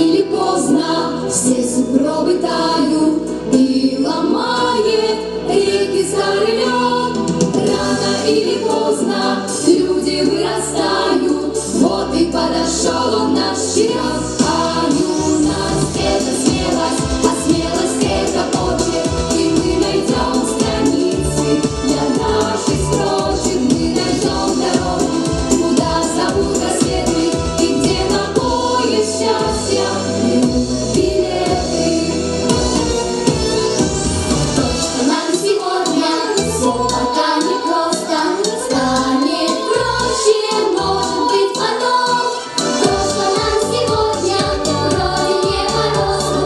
или поздно все сугробы тают и ломает реки старый лед. Рано или поздно люди вырастают, вот и подошел он наш черед. А юность — это смелость, а смелость — это почерк, и мы найдем страницы для наших строчек. Мы найдем дорогу, куда зовут рассветы, и где на поезд счастья берут билеты. То, что нам сегодня все пока не просто, станет проще, может быть, потом. То, что нам сегодня вроде не по росту,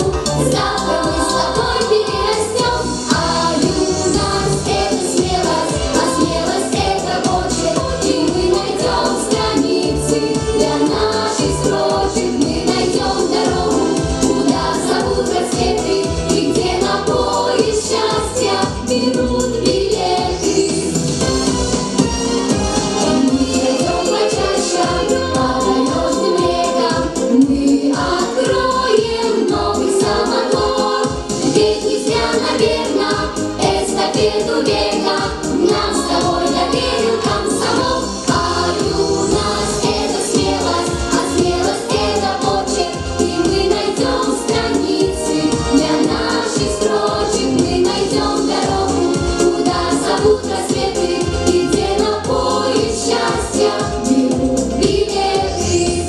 завтра мы с тобой перерастем. А юность — это смелость, а смелость — это почерк, и мы найдем страницы для наших строчек. Мы найдем дорогу, куда зовут рассветы, и где на поезд счастья берут билеты. Мы идем по чащам, по таежным рекам, мы откроем новый самотор. Ведь не зря, наверно, эстафету века